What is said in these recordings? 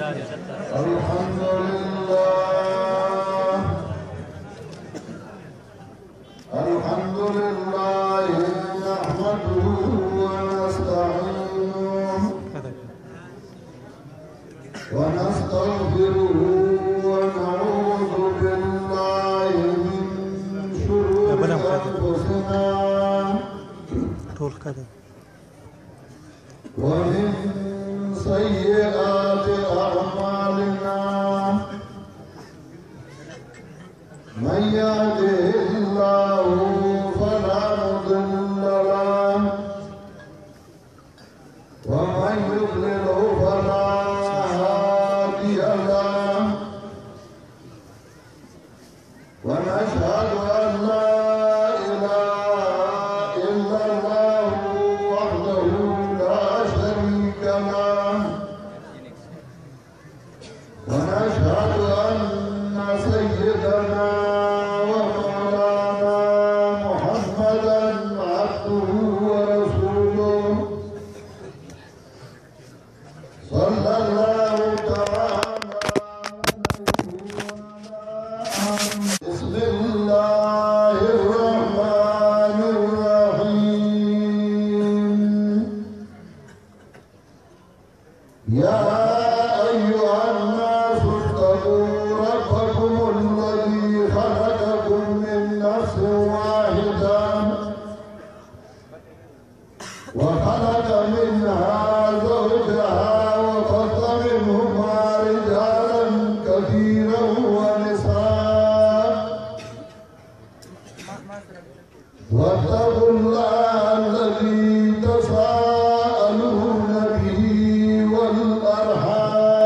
الحمد لله الحمد لله نحمده ونستعينه ونستغفره ونعوذ بالله من شرور أنفسنا ومن سيئات أعمالنا من يهده الله فلا مضل له ومن يضلل فلا هادي له ونشهد أن لا إله إلا الله وحده لا شريك له ونشهد أن سيدنا ومولانا محمدا عبده ورسوله صلى الله تعالى بسم الله الرحمن الرحيم يا أيها الناس اتقوا ربكم الذي خلقكم من نفس واحدة وخلق منها زوجها وبث منهما رجالا كثيرا ونساء واتقوا الله الذي تساءلون به والأرحام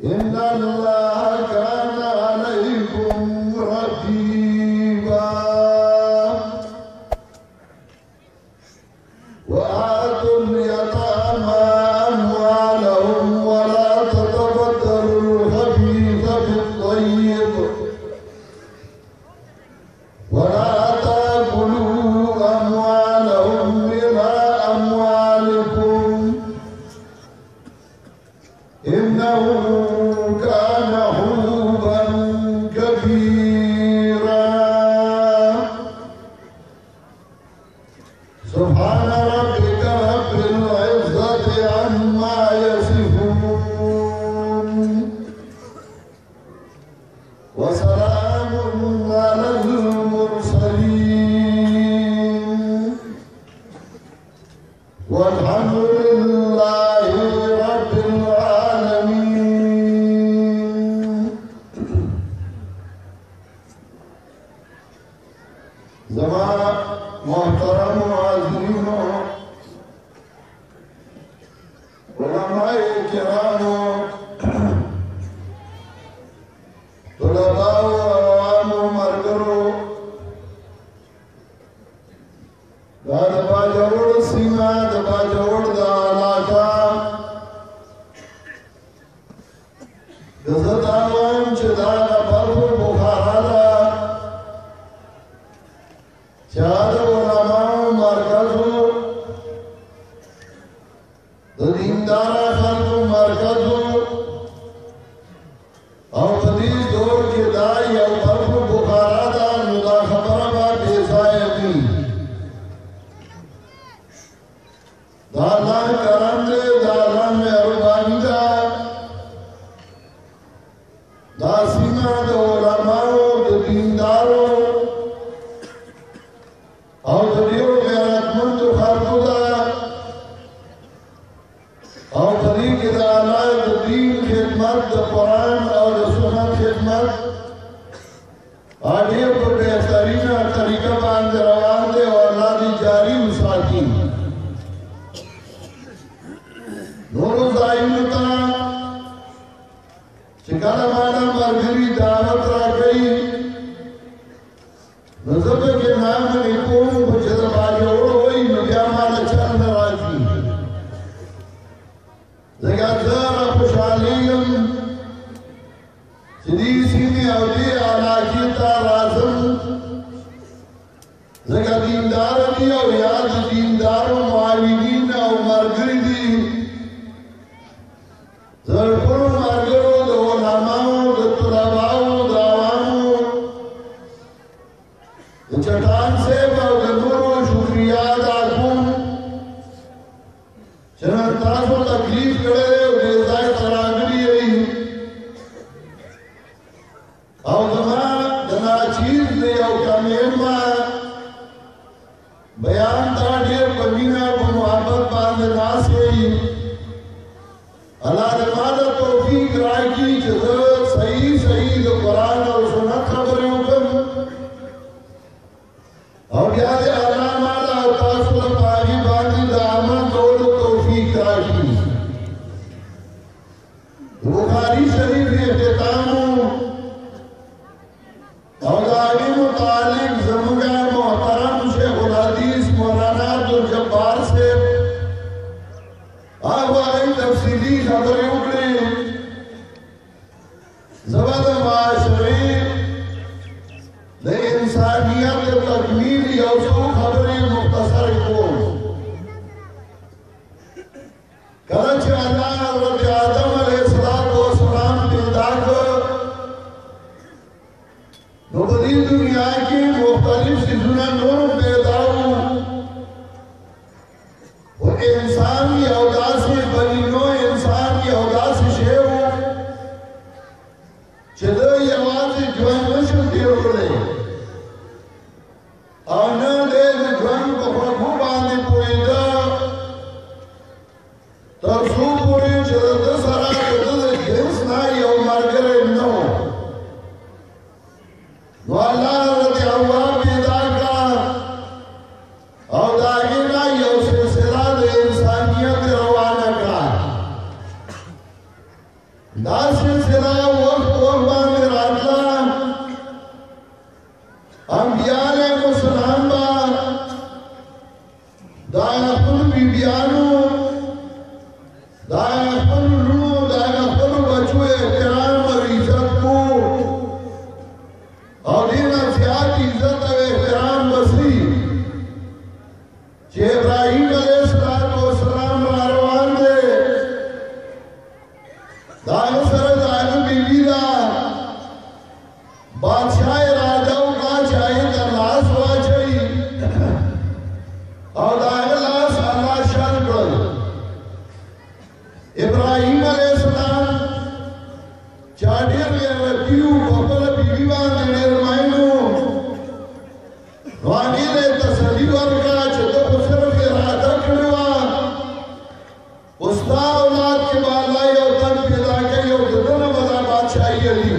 إن الله كان عليكم رقيبا وآتوا اليتامى أموالهم ولا تتبدلوا الخبيث بالطيب ولا تأكلوا أموالهم إلى أموالكم إنه كان حوبا كبيرا سبحان ربك رب العزة عما يصفون وسلام على المرسلين والحمد لله رب العالمين زمان محترم وعزيز علماء كرام طلباء وعوام مرګرو دا د باجوړ سیمه د باجوړ د علاقه د زداوان چې دا پرو بخارا ده چا د علماء مرکزو د دیندار خلکو مرکزو او په دې دور کې دا یو پرو بخارا ده نو دا خبره به بې ځایه وي دا الله کرم دې دا الله مهرباني ده دا سیمه د علماء د دیندارو او د ډیرو غیرتمندو خلکو ده او په دې کې د الله د دین خدمت د قرآن او د سنت خدمت ډېر په بهترینه طریقه باندې روان دی او الله دې جاري وساتي نورو ځایونو ته چې کله ماته ملګري دعوت راکوي نو زه پکې نامنې کوم خو چې د باجوړ وایي نو بیا ماته چل نه راځي ځکه زه راخوشحالېږم چې دې سیمې او دې علاقې ته راځم ځکه دیندار دي او یا د دیندارو معاونین او مرګري دي زرګونو مارګرو د علماو د طلباو د عوامو د چټان صاحب او د نورو شکریا ادا کوم چې تاسو تکلیف کړی او دې ځای ته راغلي یئ او زما د ناچیز دی او کامل ما بیان تا ډېر په مینه په محبت باندې ناست یئ اللہ نے مالا توفیق راکی چې صحیح صحیح د قرآن او سنت خبرې وکړم او بیا دې الله مالا او تاسو ته په هغې باندې د عمل کولو توفیق راکړي بخاري شریف اختتام او د هغې متعلق زموږ محترم شیخ الحدیث مولانا عبدالجبار صاحب هغه هغې تفصیلي خبرې وکړې زه د معاشرې د انسانیت د تکمیل یو څو خبرې مختصرې کوم کله چې الله حضرت آدم علیه السلام پیدا کړ نو په دې دنیا کې مختلف څیزونه نور پیدا وو او انسان یو داسې بني نوع انسان یو داسې شی وو چې ده یوازې ژوند نشو تېرولی او نه دی د ژوند په خوږو باندې پوهېده تر څو پورې چې د ده سره د ده د جنس نه یو ملګری نه و نو الله حضرت حوا پیدا کړه او د هغې نه یو سلسله د انسانیت روانه کړه دا سلسله وخت باندې راتله انبیاء علیهم السلام به دا خپلو بیبیانو دا خپلو لوڼو دا خپلو بچو احترام او عزت کو او دې نه زیات عزت او احترام بسي چې ابراهیم علیه السلام را روان دی دا سره د هغه بیبي ده بادشاہ اراده وکړه چې هغې ته لاس واچوي او د هغه لاس الله شل کړل ابراهیم علیه السلام چا ډېر غیرتي و په خپله بیبي باندې ډېر مین و نو هغې ته یې تسلي ورکړه چې ته خو صرف اراده کړې وه خو ستا اولاد کې به الله یو تن پیدا کوي او د ده نه به دا بادشاهي کوي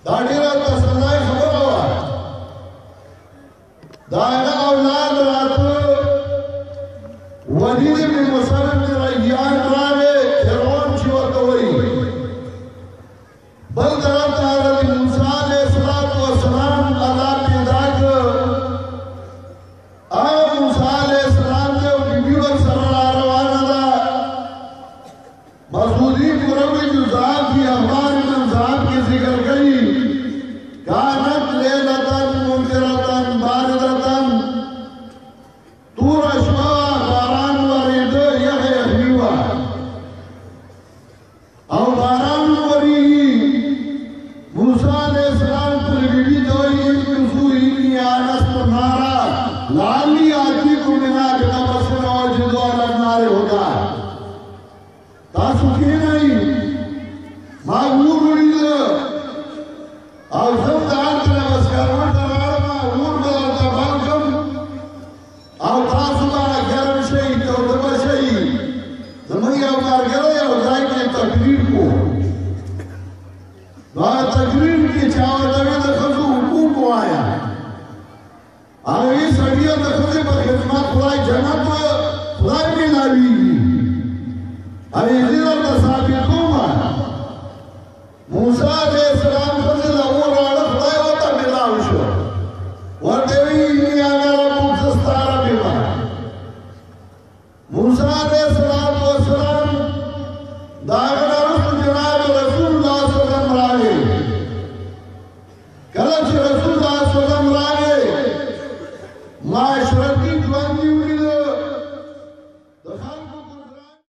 دا ډېره تسلی خبره وه د هغه اولاد راته ولید بن مسلم بن ریان راغی فرعون چې ورته وایي بل طرف ته حضرت موسی علیه السلام الله پیدا کړ هغه موسی علیه السلام دی او بیبي ورسره را روانه ده مسعودي قرآن جزاء فی اخبار ابن صاحب کې ذکر کوي کانت لیلتن منذرتن باردتن تور شوا باران ورېده یخ یخني وه او باران ورېږي موسی علیه السلام خپلې بیبي ته وایي انقصوا انی آنست نارا لعلی آتیکم منها بقبس او اجد علی النار هدی تاسو کښېنئ ما اور ولیده او زه د هلته نه مسکرمه ته لاړم اور به درته بل کړم او تاسو به ګرم شئ توده به شئ زموږ یو ملګری یو ځای کې تقریر کو نو هغه تقریر کې چا ورته ویل د ښځو حقوق ووایه هغې سړي د ښځې په خدمت خدای جنت خدای مېلاوېږي هغې دې درته ثابتومه موسی علیه السلام ښځې له اور راړه خدای ورته مېلاو شو ورته وایي انی انا ربک زه ستا رب یم موسی علیه السلام